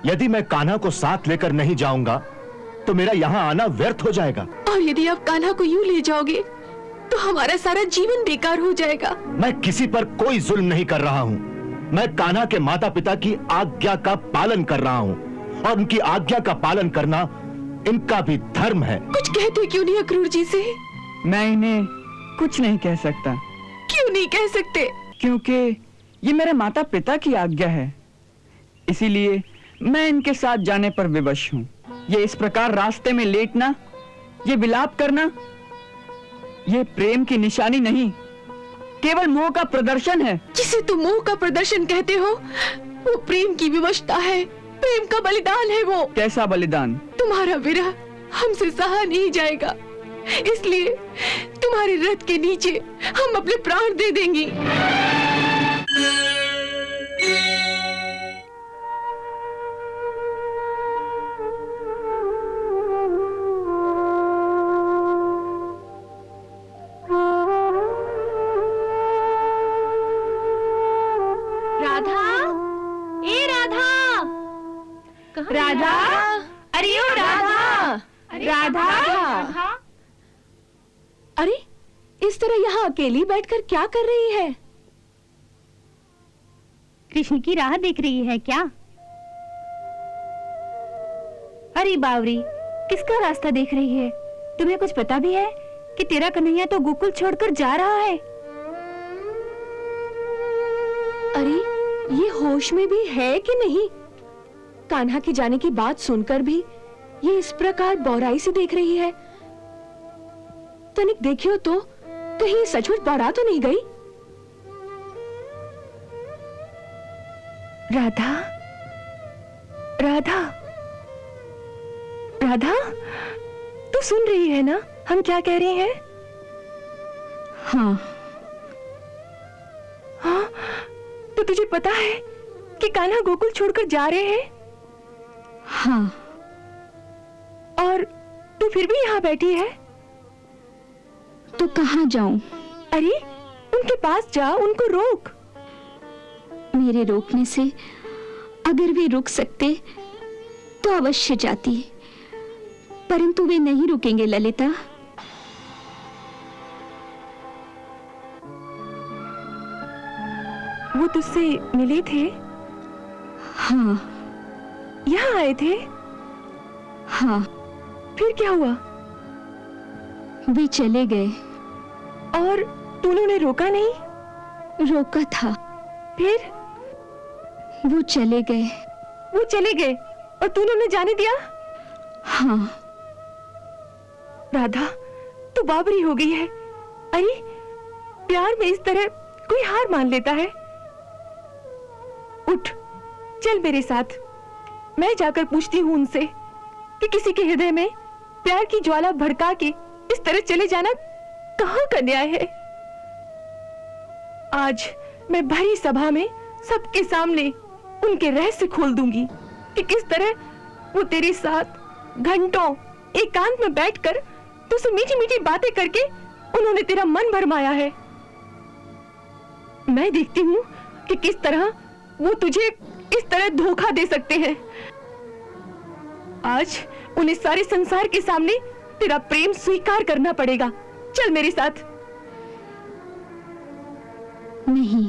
यदि मैं कान्हा को साथ लेकर नहीं जाऊंगा तो मेरा यहाँ आना व्यर्थ हो जाएगा। और यदि आप कान्हा को यूं ले जाओगे तो हमारा सारा जीवन बेकार हो जाएगा। मैं किसी पर कोई जुल्म नहीं कर रहा हूँ। मैं कान्हा के माता पिता की आज्ञा का पालन कर रहा हूँ और उनकी आज्ञा का पालन करना इनका भी धर्म है। कुछ कहते क्यों नहीं अक्रूर जी से? मैं इन्हें कुछ नहीं कह सकता। क्यों नहीं कह सकते? क्योंकि ये मेरे माता पिता की आज्ञा है, इसीलिए मैं इनके साथ जाने पर विवश हूँ। ये इस प्रकार रास्ते में लेटना, ये विलाप करना, ये प्रेम की निशानी नहीं, केवल मोह का प्रदर्शन है। जिसे तुम मोह का प्रदर्शन कहते हो वो प्रेम की विवशता है, प्रेम का बलिदान है वो। कैसा बलिदान? तुम्हारा विरह हमसे सहा नहीं जाएगा, इसलिए तुम्हारे रथ के नीचे हम अपने प्राण दे देंगी। राधा, अरे ओ राधा, राधा। अरे इस तरह यहाँ अकेली बैठकर क्या कर रही है? कृष्ण की राह देख रही है क्या? अरे बावरी, किसका रास्ता देख रही है? तुम्हें कुछ पता भी है कि तेरा कन्हैया तो गोकुल छोड़कर जा रहा है? अरे ये होश में भी है कि नहीं? कान्हा के जाने की बात सुनकर भी ये इस प्रकार बौराई से देख रही है। तनिक देखियो तो, कहीं सचमुच बौरा तो नहीं गई? राधा, राधा, राधा, तू सुन रही है ना हम क्या कह रहे हैं? हाँ। हाँ, तो तुझे पता है कि कान्हा गोकुल छोड़कर जा रहे हैं? हाँ। और तू फिर भी यहाँ बैठी है? तो कहाँ जाऊं? अरे उनके पास जा, उनको रोक। मेरे रोकने से अगर वे रुक सकते तो अवश्य जाती, परंतु वे नहीं रुकेंगे ललिता। वो तुझसे मिले थे? हाँ। यहाँ आए थे? हाँ। फिर क्या हुआ? वे चले गए। और तूने उन्हें रोका नहीं? रोका था। फिर? वो चले गए। वो चले गए और तूने उन्हें जाने दिया? हाँ। राधा, तू बाबरी हो गई है। अरे प्यार में इस तरह कोई हार मान लेता है? उठ, चल मेरे साथ। मैं जाकर पूछती हूँ उनसे कि किसी के हृदय में प्यार की ज्वाला भड़का के इस तरह चले जाना कहाँ का न्याय है। आज मैं भरी सभा में सबके सामने उनके रहस्य खोल दूंगी कि किस तरह वो तेरे साथ घंटों एकांत में बैठकर तुझसे मीठी मीठी बातें करके उन्होंने तेरा मन भरमाया है। मैं देखती हूँ कि किस तरह वो तुझे इस तरह धोखा दे सकते हैं। आज उन्हें सारे संसार के सामने तेरा प्रेम स्वीकार करना पड़ेगा। चल मेरे साथ। नहीं,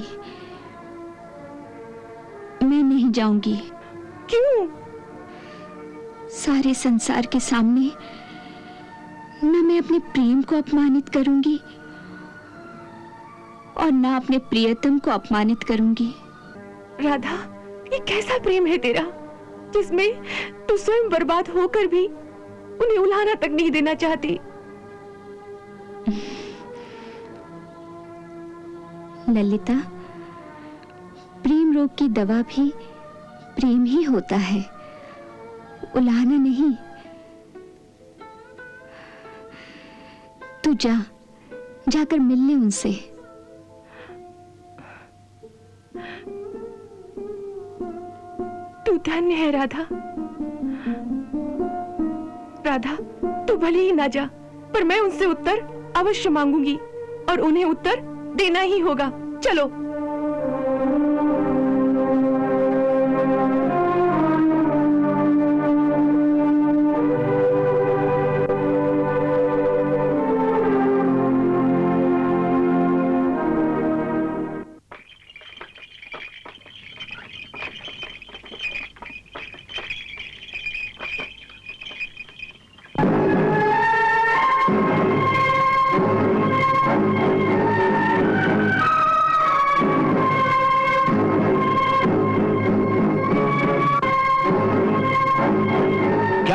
मैं नहीं जाऊंगी। क्यों? सारे संसार के सामने न मैं अपने प्रेम को अपमानित करूंगी और न अपने प्रियतम को अपमानित करूंगी। राधा, ये कैसा प्रेम है तेरा जिसमें तू स्वयं बर्बाद होकर भी उन्हें उल्हाना तक नहीं देना चाहती? ललिता, प्रेम रोग की दवा भी प्रेम ही होता है, उल्हाना नहीं। तू जाकर मिल ले उनसे। तू धन्य है राधा। राधा, तू भले ही ना जा, पर मैं उनसे उत्तर अवश्य मांगूंगी और उन्हें उत्तर देना ही होगा। चलो।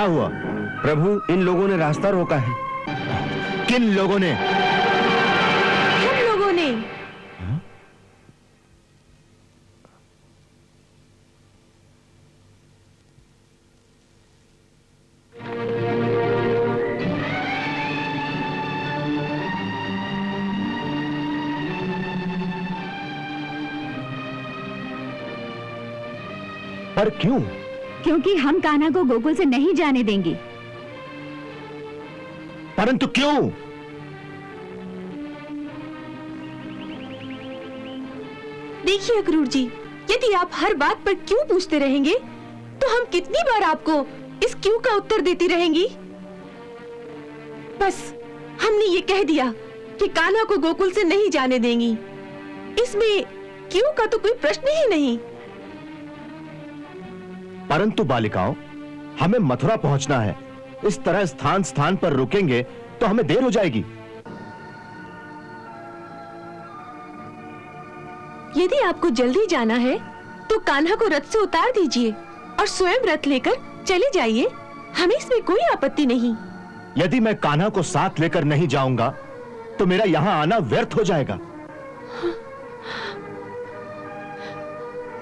क्या हुआ? प्रभु, इन लोगों ने रास्ता रोका है। किन लोगों ने? हम लोगों ने। पर क्यों? क्योंकि हम कान्हा को गोकुल से नहीं जाने देंगे। परंतु क्यों? देखिए अक्रूर जी, यदि आप हर बात पर क्यों पूछते रहेंगे तो हम कितनी बार आपको इस क्यों का उत्तर देती रहेंगी। बस हमने ये कह दिया कि कान्हा को गोकुल से नहीं जाने देंगी। इसमें क्यों का तो कोई प्रश्न ही नहीं। परंतु बालिकाओं, हमें मथुरा पहुंचना है। इस तरह स्थान स्थान पर रुकेंगे तो हमें देर हो जाएगी। यदि आपको जल्दी जाना है तो कान्हा को रथ से उतार दीजिए और स्वयं रथ लेकर चले जाइए। हमें इसमें कोई आपत्ति नहीं। यदि मैं कान्हा को साथ लेकर नहीं जाऊंगा तो मेरा यहां आना व्यर्थ हो जाएगा।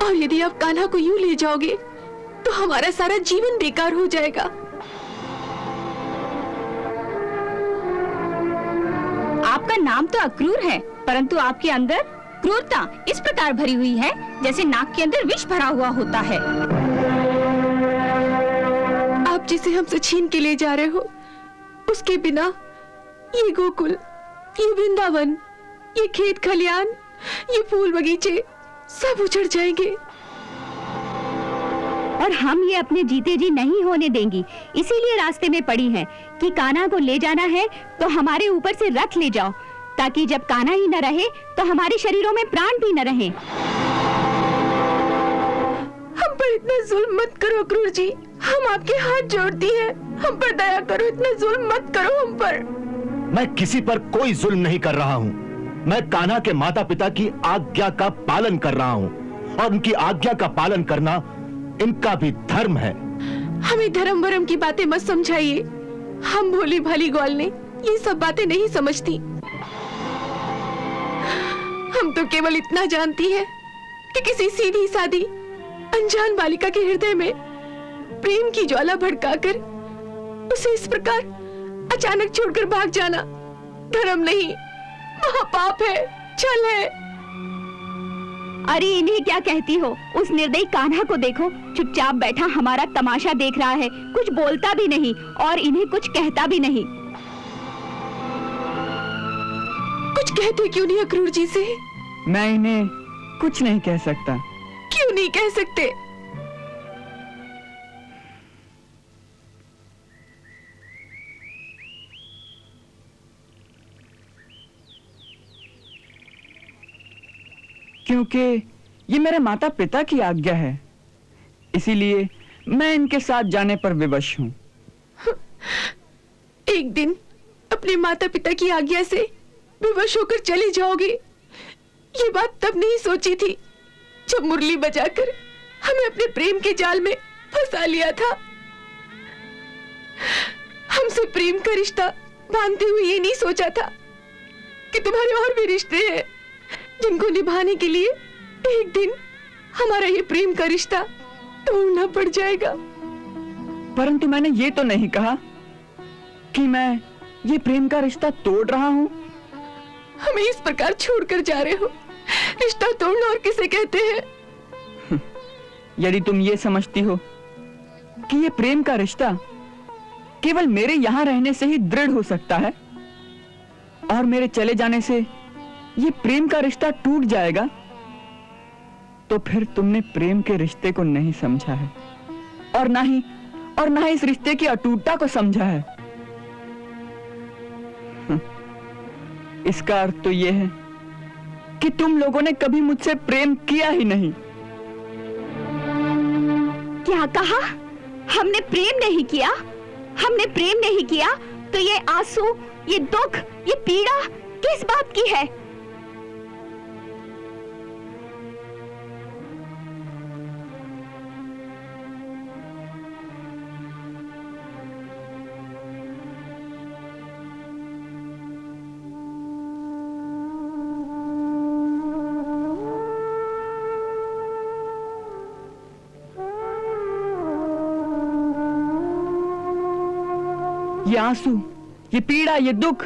और यदि आप कान्हा को यूं ले जाओगे तो हमारा सारा जीवन बेकार हो जाएगा। आपका नाम तो अक्रूर है, परंतु आपके अंदर क्रूरता इस प्रकार भरी हुई है जैसे नाक के अंदर विष भरा हुआ होता है। आप जिसे हमसे छीन के ले जा रहे हो, उसके बिना ये गोकुल, ये वृंदावन, ये खेत खलियान, ये फूल बगीचे सब उजड़ जाएंगे। और हम ये अपने जीते जी नहीं होने देंगी। इसीलिए रास्ते में पड़ी है कि कान्हा को ले जाना है तो हमारे ऊपर से रथ ले जाओ, ताकि जब कान्हा ही न रहे तो हमारे शरीरों में प्राण भी न रहे। हम पर इतना जुल्म मत करो अक्रूर जी, हम आपके हाथ जोड़ती हैं। हम पर दया करो, इतना जुल्म मत करो हम पर। मैं किसी पर कोई जुल्म नहीं कर रहा हूं। मैं कान्हा के माता पिता की आज्ञा का पालन कर रहा हूं और उनकी आज्ञा का पालन करना इनका भी धर्म है। हमें धर्म वरम की बातें मत समझाइए। हम भोली भाली ग्वाल ने ये सब बातें नहीं समझती। हम तो केवल इतना जानती है कि किसी सीधी सादी अनजान बालिका के हृदय में प्रेम की ज्वाला भड़काकर उसे इस प्रकार अचानक छोड़कर भाग जाना धर्म नहीं, महापाप है, छल है। अरे इन्हें क्या कहती हो? उस निर्दयी कान्हा को देखो, चुपचाप बैठा हमारा तमाशा देख रहा है, कुछ बोलता भी नहीं और इन्हें कुछ कहता भी नहीं। कुछ कहते क्यों नहीं अक्रूर जी से? मैं इन्हें कुछ नहीं कह सकता। क्यों नहीं कह सकते? क्योंकि ये मेरे माता पिता की आज्ञा है, इसीलिए मैं इनके साथ जाने पर विवश हूँ। एक दिन अपने माता पिता की आज्ञा से विवश होकर चले जाओगे, ये बात तब नहीं सोची थी जब मुरली बजाकर हमें अपने प्रेम के जाल में फंसा लिया था। हमसे प्रेम का रिश्ता बांधते हुए ये नहीं सोचा था कि तुम्हारे और भी रिश्ते हैं जिनको निभाने के लिए एक दिन हमारा ये प्रेम का रिश्ता तोड़ना पड़ जाएगा। परंतु मैंने ये तो नहीं कहा कि मैं ये प्रेम का रिश्ता तोड़ रहा हूँ। हमें इस प्रकार छोड़कर जा रहे हो। रिश्ता तोड़ना और किसे कहते हैं? यदि तुम ये समझती हो कि ये प्रेम का रिश्ता केवल मेरे यहाँ रहने से ही दृढ़ हो सकता है और मेरे चले जाने से ये प्रेम का रिश्ता टूट जाएगा, तो फिर तुमने प्रेम के रिश्ते को नहीं समझा है और ना ही इस रिश्ते की अटूटता को समझा है। इसका अर्थ तो यह है कि तुम लोगों ने कभी मुझसे प्रेम किया ही नहीं। क्या कहा? हमने प्रेम नहीं किया? हमने प्रेम नहीं किया तो ये आंसू, ये दुख, ये पीड़ा किस बात की है? ये आंसू, ये पीड़ा, ये दुख,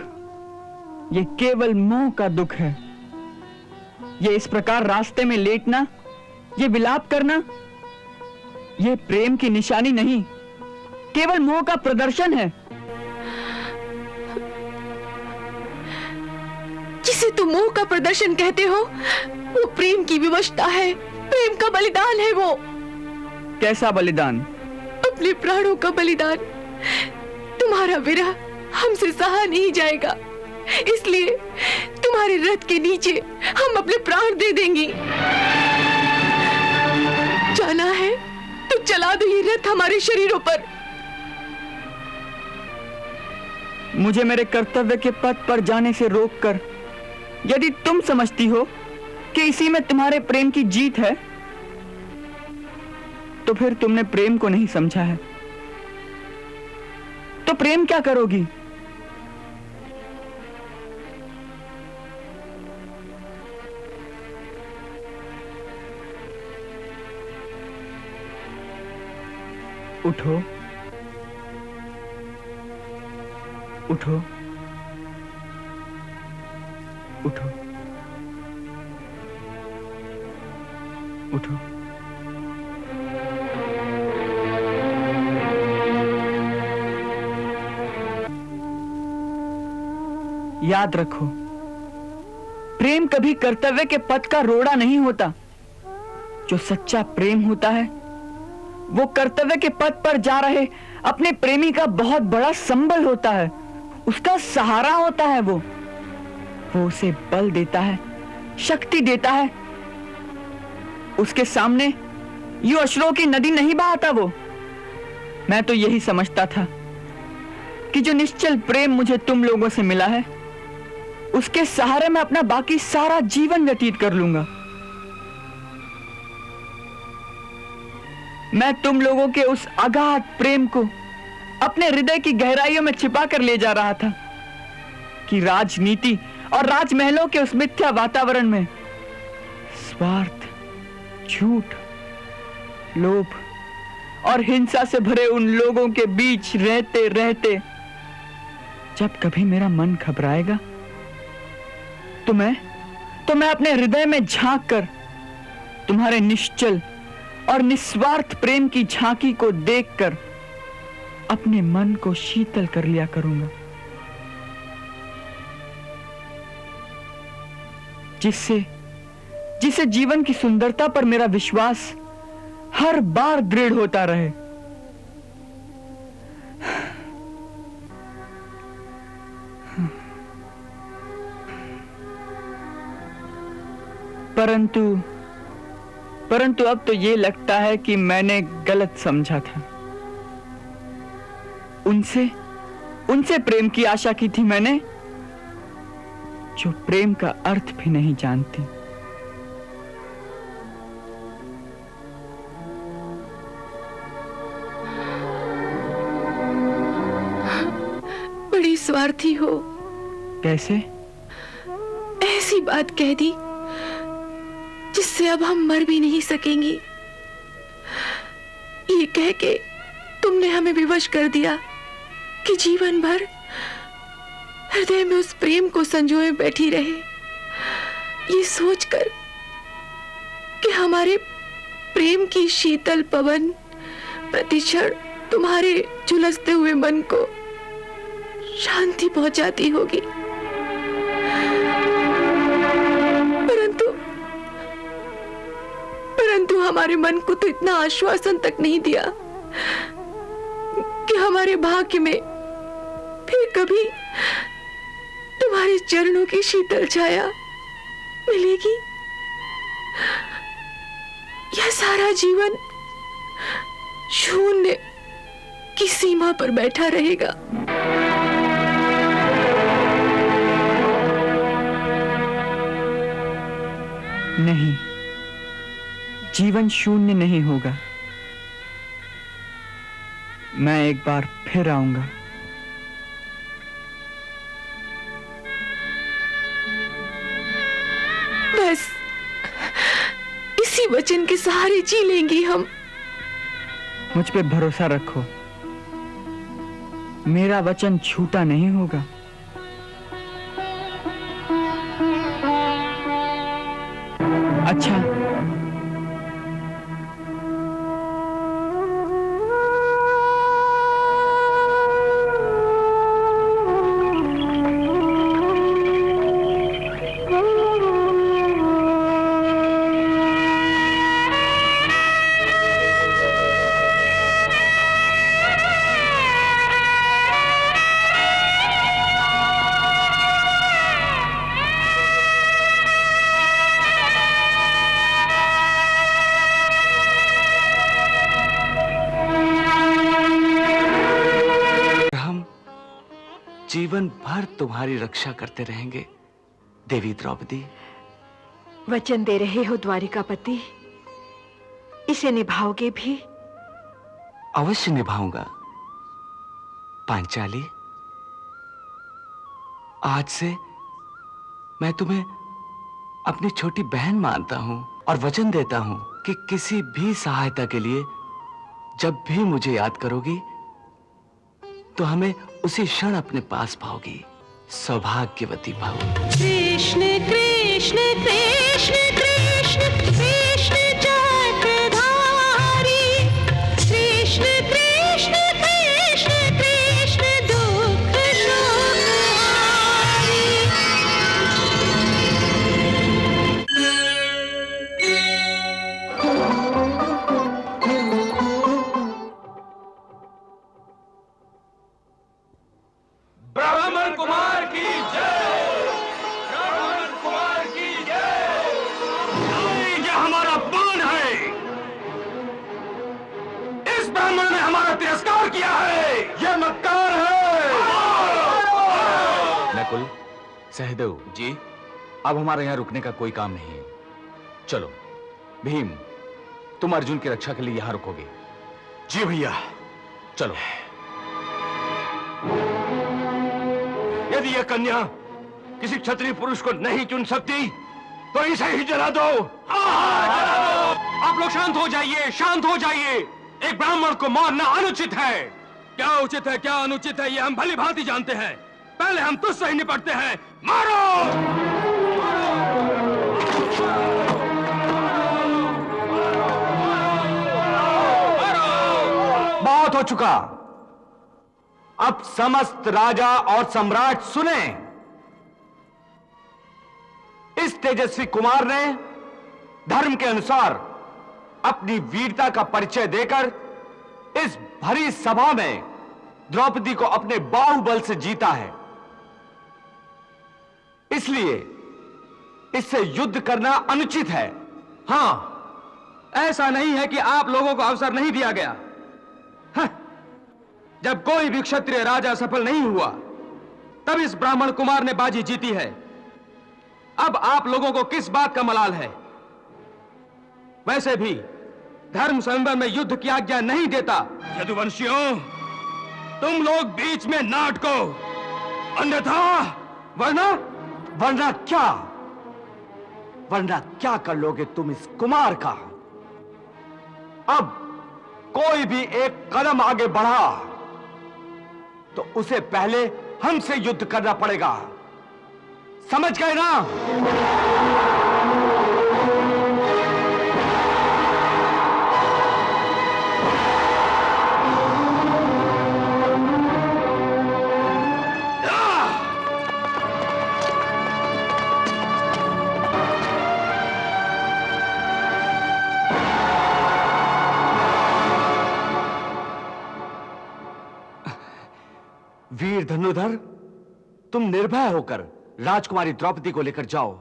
ये केवल मोह का दुख है। ये इस प्रकार रास्ते में लेटना, ये विलाप करना, ये प्रेम की निशानी नहीं, केवल मोह का प्रदर्शन है। जिसे तुम मोह का प्रदर्शन कहते हो, वो प्रेम की विवशता है, प्रेम का बलिदान है वो। कैसा बलिदान? अपने प्राणों का बलिदान। तुम्हारा विरह हमसे सहा नहीं जाएगा, इसलिए तुम्हारे रथ के नीचे हम अपने प्राण दे देंगी। जाना है तो चला दो ये रथ हमारे शरीरों पर। मुझे मेरे कर्तव्य के पथ पर जाने से रोककर यदि तुम समझती हो कि इसी में तुम्हारे प्रेम की जीत है, तो फिर तुमने प्रेम को नहीं समझा है। तो प्रेम क्या करोगी? उठो, उठो, उठो, उठो। याद रखो, प्रेम कभी कर्तव्य के पथ का रोड़ा नहीं होता। जो सच्चा प्रेम होता है, वो कर्तव्य के पथ पर जा रहे अपने प्रेमी का बहुत बड़ा संबल होता है, उसका सहारा होता है। वो उसे बल देता है, शक्ति देता है। उसके सामने यूं अश्रुओं की नदी नहीं बहाता वो। मैं तो यही समझता था कि जो निश्चल प्रेम मुझे तुम लोगों से मिला है, उसके सहारे मैं अपना बाकी सारा जीवन व्यतीत कर लूंगा। मैं तुम लोगों के उस अगाध प्रेम को अपने हृदय की गहराइयों में छिपा कर ले जा रहा था कि राजनीति और राजमहलों के उस मिथ्या वातावरण में स्वार्थ, झूठ, लोभ और हिंसा से भरे उन लोगों के बीच रहते रहते जब कभी मेरा मन घबराएगा, तो मैं अपने हृदय में झांक कर तुम्हारे निश्चल और निस्वार्थ प्रेम की झांकी को देखकर अपने मन को शीतल कर लिया करूंगा, जिससे जीवन की सुंदरता पर मेरा विश्वास हर बार दृढ़ होता रहे। परंतु अब तो ये लगता है कि मैंने गलत समझा था। उनसे प्रेम की आशा की थी मैंने, जो प्रेम का अर्थ भी नहीं जानती। बड़ी स्वार्थी हो। कैसे? ऐसी बात कह दी जिससे अब हम मर भी नहीं सकेंगी। ये कह के तुमने हमें विवश कर दिया कि जीवन भर हृदय में उस प्रेम को संजोए बैठी रहे, ये सोचकर कि हमारे प्रेम की शीतल पवन प्रतिक्षण तुम्हारे झुलसते हुए मन को शांति पहुंचाती होगी। परंतु हमारे मन को तो इतना आश्वासन तक नहीं दिया कि हमारे भाग्य में फिर कभी तुम्हारे चरणों की शीतल छाया मिलेगी। यह सारा जीवन शून्य की सीमा पर बैठा रहेगा। नहीं, जीवन शून्य नहीं होगा। मैं एक बार फिर आऊंगा। बस इसी वचन के सहारे जी लेंगे हम। मुझ पे भरोसा रखो। मेरा वचन झूठा नहीं होगा। अच्छा, जीवन भर तुम्हारी रक्षा करते रहेंगे देवी द्रौपदी। वचन दे रहे हो द्वारिकापति, इसे निभाओगे भी? अवश्य निभाऊंगा पांचाली। आज से मैं तुम्हें अपनी छोटी बहन मानता हूं और वचन देता हूं कि किसी भी सहायता के लिए जब भी मुझे याद करोगी तो हमें उसी क्षण अपने पास पाओगी। सौभाग्यवती पाओ। कृष्ण कृष्ण कृष्ण कृष्ण कृष्ण चक्रधारी, कृष्ण कृष्ण कृष्ण कृष्ण दुख शोकहारी। ब्राह्मण कुमार की जय, ब्राह्मण कुमार की जय। ये हमारा बाण है। इस ब्राह्मण ने हमारा तिरस्कार किया है। ये मक्कार है। नकुल, सहदेव जी। अब हमारे यहाँ रुकने का कोई काम नहीं है। चलो भीम, तुम अर्जुन की रक्षा के लिए यहाँ रुकोगे। जी भैया। चलो। यदि यह कन्या किसी क्षत्रिय पुरुष को नहीं चुन सकती तो इसे ही जला दो। आप लोग शांत हो जाइए, शांत हो जाइए। एक ब्राह्मण को मारना अनुचित है। क्या उचित है, क्या अनुचित है, ये हम भली भांति जानते हैं। पहले हम तुझसे ही निपटते हैं। मारो! बहुत हो चुका। अब समस्त राजा और सम्राट सुने। इस तेजस्वी कुमार ने धर्म के अनुसार अपनी वीरता का परिचय देकर इस भरी सभा में द्रौपदी को अपने बाहुबल से जीता है। इसलिए इससे युद्ध करना अनुचित है। हां, ऐसा नहीं है कि आप लोगों को अवसर नहीं दिया गया। जब कोई भी क्षत्रिय राजा सफल नहीं हुआ तब इस ब्राह्मण कुमार ने बाजी जीती है। अब आप लोगों को किस बात का मलाल है? वैसे भी धर्म संवर में युद्ध की आज्ञा नहीं देता। यदुवंशियों, तुम लोग बीच में ना अटको, अन्यथा वरना क्या कर लोगे तुम इस कुमार का? अब कोई भी एक कदम आगे बढ़ा तो उसे पहले हमसे युद्ध करना पड़ेगा। समझ गए ना? वीर धनुधर, तुम निर्भय होकर राजकुमारी द्रौपदी को लेकर जाओ।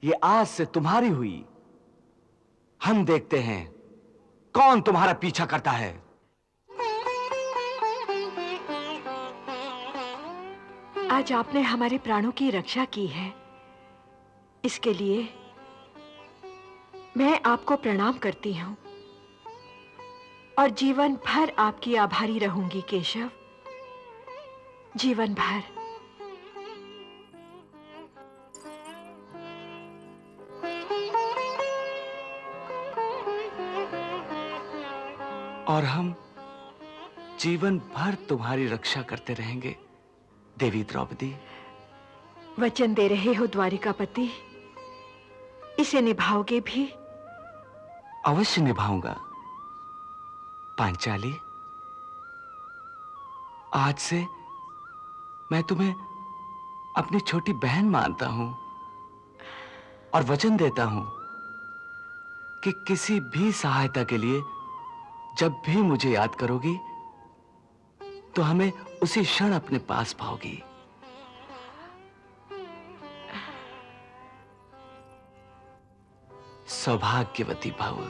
ये आज से तुम्हारी हुई। हम देखते हैं कौन तुम्हारा पीछा करता है। आज आपने हमारे प्राणों की रक्षा की है, इसके लिए मैं आपको प्रणाम करती हूं और जीवन भर आपकी आभारी रहूंगी केशव, जीवन भर। और हम जीवन भर तुम्हारी रक्षा करते रहेंगे देवी द्रौपदी। वचन दे रहे हो द्वारिकापति, इसे निभाओगे भी? अवश्य निभाऊंगा पांचाली। आज से मैं तुम्हें अपनी छोटी बहन मानता हूं और वचन देता हूं कि किसी भी सहायता के लिए जब भी मुझे याद करोगी तो हमें उसी क्षण अपने पास पाओगी। सौभाग्यवती भव।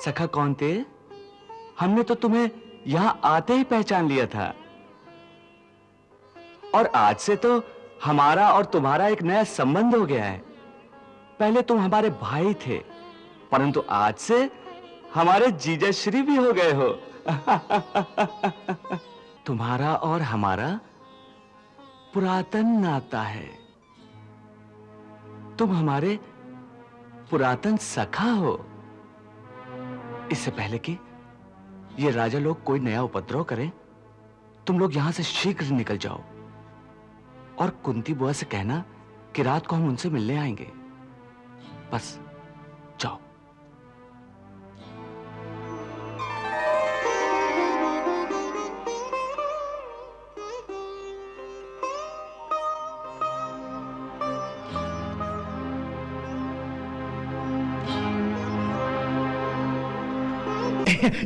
सखा कौन्ते, हमने तो तुम्हें यहां आते ही पहचान लिया था और आज से तो हमारा और तुम्हारा एक नया संबंध हो गया है। पहले तुम हमारे भाई थे, परंतु आज से हमारे जीजा श्री भी हो गए हो। तुम्हारा और हमारा पुरातन नाता है। तुम हमारे पुरातन सखा हो। इससे पहले कि ये राजा लोग कोई नया उपद्रव करें, तुम लोग यहां से शीघ्र निकल जाओ और कुंती बुआ से कहना कि रात को हम उनसे मिलने आएंगे। बस जाओ।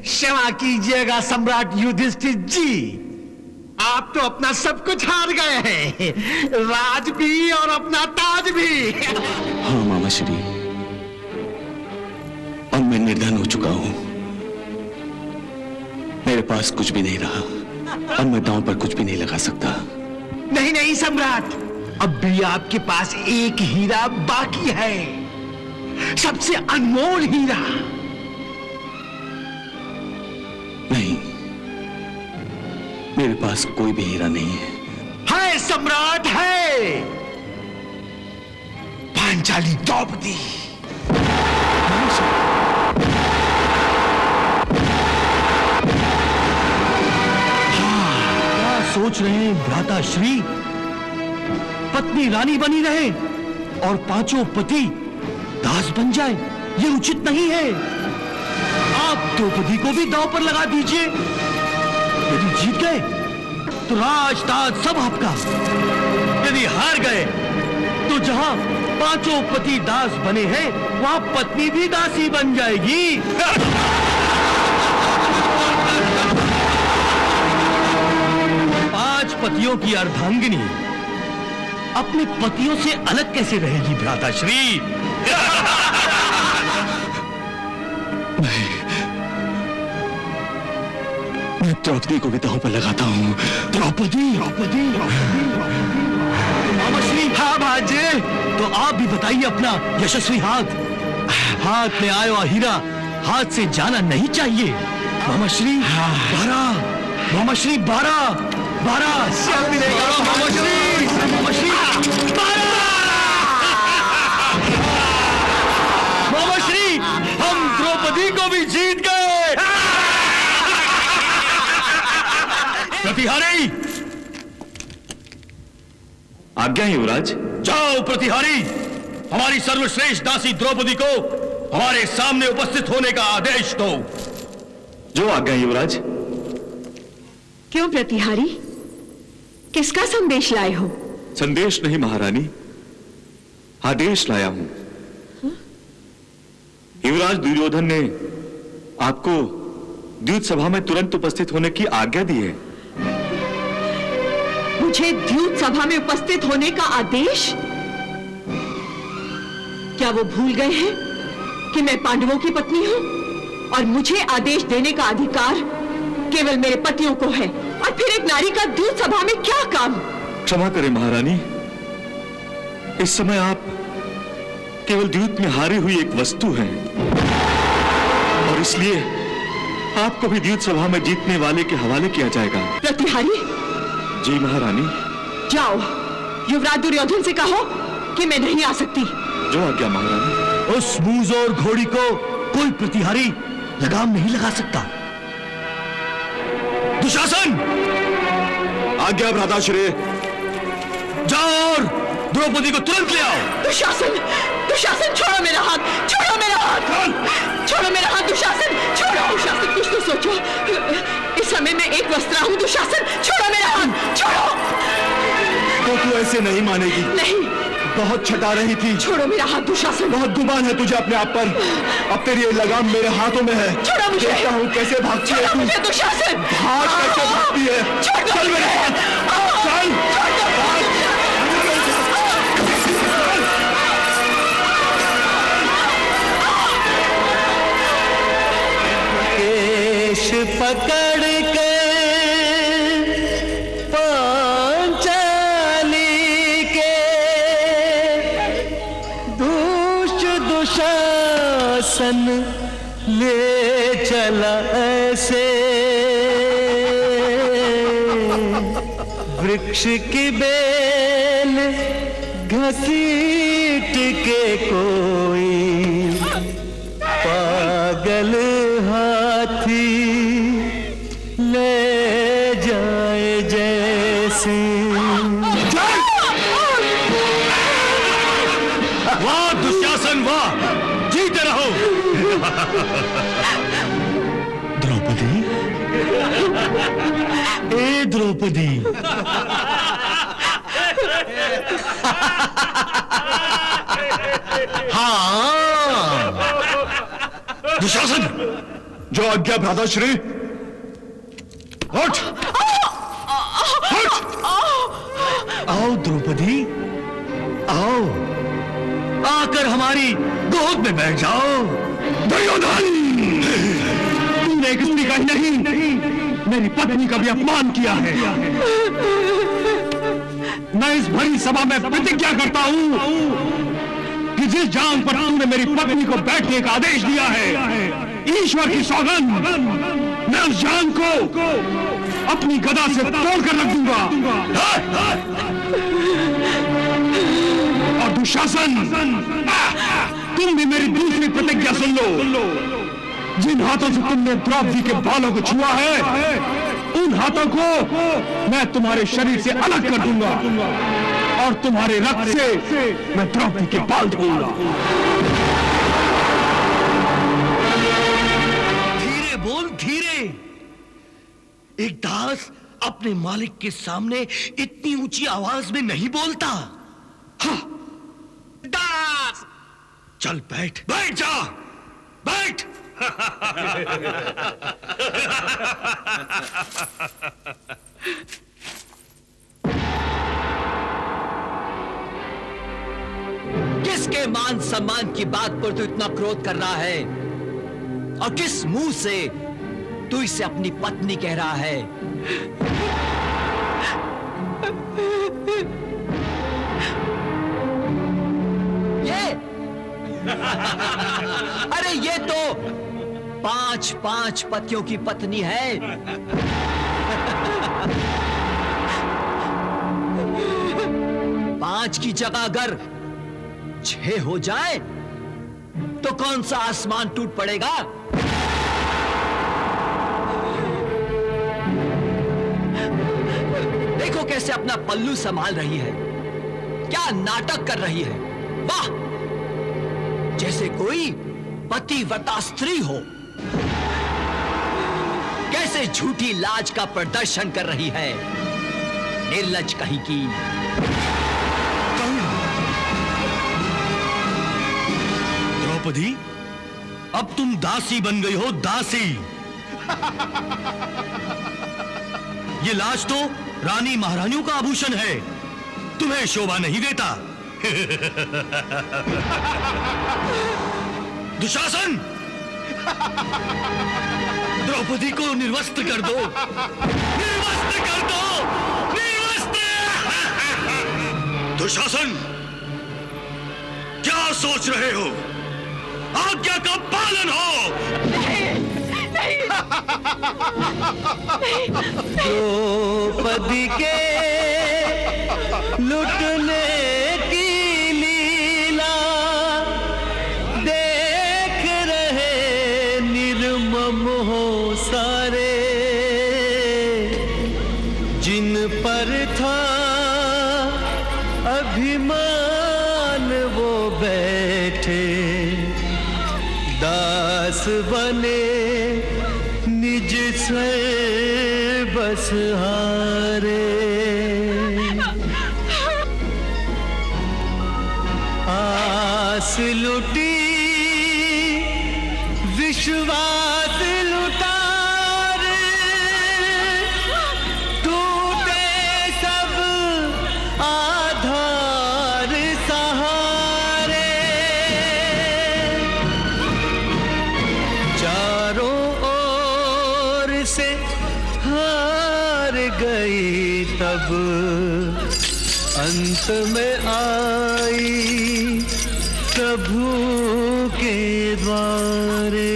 क्षमा कीजिएगा सम्राट युधिष्ठिर जी, आप तो अपना सब कुछ हार गए हैं, राज भी और अपना ताज भी। हाँ मामा श्री, और मैं निर्धन हो चुका हूं। मेरे पास कुछ भी नहीं रहा और मैं दांव पर कुछ भी नहीं लगा सकता। नहीं नहीं सम्राट, अब भी आपके पास एक हीरा बाकी है, सबसे अनमोल हीरा। नहीं, मेरे पास कोई भी हीरा नहीं है। है सम्राट, है पांचाली द्रौपदी। क्या सोच रहे हैं भ्राता श्री? पत्नी रानी बनी रहे और पांचों पति दास बन जाए, ये उचित नहीं है। आप द्रौपदी को भी दांव पर लगा दीजिए। यदि जीत गए तो राजताज सब आपका, यदि हार गए तो जहां पांचों पति दास बने हैं वहां पत्नी भी दासी बन जाएगी। पांच पतियों की अर्धांगिनी अपने पतियों से अलग कैसे रहेगी भ्राताश्री? मैं द्रौपदी को भी दांव पर लगाता हूं। द्रौपदी, द्रौपदी, मामाश्री। हाँ भांजे, तो आप भी बताइए अपना यशस्वी हाथ। हाथ में आया हीरा हाथ से जाना नहीं चाहिए। मामाश्री 12, मामाश्री 12, 12 मिलेगा। मामाश्री, मामाश्री 12। मामाश्री, हम द्रौपदी को भी जीत गए। प्रतिहारी, आज्ञा युवराज। जाओ प्रतिहारी, हमारी सर्वश्रेष्ठ दासी द्रौपदी को हमारे सामने उपस्थित होने का आदेश दो। जो आज्ञा युवराज। क्यों प्रतिहारी, किसका संदेश लाए हो? संदेश नहीं महारानी, आदेश लाया हूं। युवराज दुर्योधन ने आपको द्यूत सभा में तुरंत उपस्थित होने की आज्ञा दी है। मुझे द्यूत सभा में उपस्थित होने का आदेश? क्या वो भूल गए हैं कि मैं पांडवों की पत्नी हूं और मुझे आदेश देने का अधिकार केवल मेरे पतियों को है? और फिर एक नारी का द्यूत सभा में क्या काम? क्षमा करें महारानी, इस समय आप केवल द्यूत में हारी हुई एक वस्तु हैं और इसलिए आपको भी द्यूत सभा में जीतने वाले के हवाले किया जाएगा। प्रतिहारी, जी महारानी। जाओ युवराज दुर्योधन से कहो कि मैं नहीं आ सकती। जो आज्ञा महारानी। उस मूजोर घोड़ी को कोई प्रतिहारी लगाम नहीं लगा सकता। दुशासन, आज्ञा भ्राताश्री, जाओ और द्रौपदी को तुरंत ले आओ। दुशासन, दुशासन छोड़ो मेरा हाथ, छोड़ो मेरा हाथ, छोड़ो मेरा हाथ दुशासन, छोड़ो। दुशासन कुछ तो सोचो, इस समय मैं एक वस्त्रा हूँ। दुशासन छोड़ो मेरा हाथ, छोड़ो। तो तू ऐसे नहीं मानेगी। नहीं, बहुत छटा रही थी। छोड़ो मेरा हाथ दुशासन। बहुत गुमान है तुझे अपने आप पर। अब तेरी ये लगाम मेरे हाथों में है। छोड़ो मुझे। देखता हूँ कैसे भागती है तू। मुझे दुशासन। भाग कैसे भागती है। चल मेरे हाथ, चल। केश पकड़ के दुशासन ले चला ऐसे, वृक्ष की बेल घसीट के कोई पागल हाथी ले जाए जैसे। वाह दुशासन वाह, जीते रहो। द्रौपदी, ए द्रौपदी, हाँ दुशासन, जो आज्ञा भ्राताश्री। उठ, उठ। आओ द्रौपदी, आओ, आकर हमारी गोद में बैठ जाओ। दुर्योधन, तूने एक स्त्री का ही नहीं, मेरी पत्नी का भी अपमान किया है। मैं इस भरी सभा में प्रतिज्ञा करता हूं कि जिस जान पर तूने मेरी पत्नी को बैठने का आदेश दिया है, ईश्वर की सौगंध, मैं उस जान को अपनी गदा से तोड़कर रख दूंगा। और दुशासन, तुम भी मेरी दूसरी प्रतिज्ञा सुन लो। जिन हाथों से तुमने द्रौपदी के बालों को छुआ है, उन हाथों को मैं तुम्हारे शरीर से अलग कर दूंगा और तुम्हारे रक्त से मैं द्रौपदी के बाल धोऊंगा। धीरे बोल, धीरे। एक दास अपने मालिक के सामने इतनी ऊंची आवाज में नहीं बोलता। हाँ। दास, चल बैठ, बैठ जा, बैठ। किसके मान सम्मान की बात पर तू इतना क्रोध कर रहा है, और किस मुंह से तू इसे अपनी पत्नी कह रहा है? ये अरे ये तो 5 पतियों की पत्नी है। पांच की जगह अगर 6 हो जाए तो कौन सा आसमान टूट पड़ेगा? देखो कैसे अपना पल्लू संभाल रही है, क्या नाटक कर रही है। वाह, जैसे कोई पतिव्रता स्त्री हो। कैसे झूठी लाज का प्रदर्शन कर रही है, निर्लज कहीं की। द्रौपदी, अब तुम दासी बन गई हो, दासी। ये लाज तो रानी महारानियों का आभूषण है, तुम्हें शोभा नहीं देता। दुशासन, द्रौपदी को निर्वस्त्र कर दो, निर्वस्त्र कर दो, निर्वस्त्र। दुशासन, क्या सोच रहे हो? आज्ञा का पालन हो। द्रौपदी के लुटने की लीला बैठे दास बने निज से बस हारे। आस लुटी विश्वास लुटा रे, टूटे सब आधार सहारे। चारों ओर से हार गई तब अंत में आई प्रभु के द्वारे।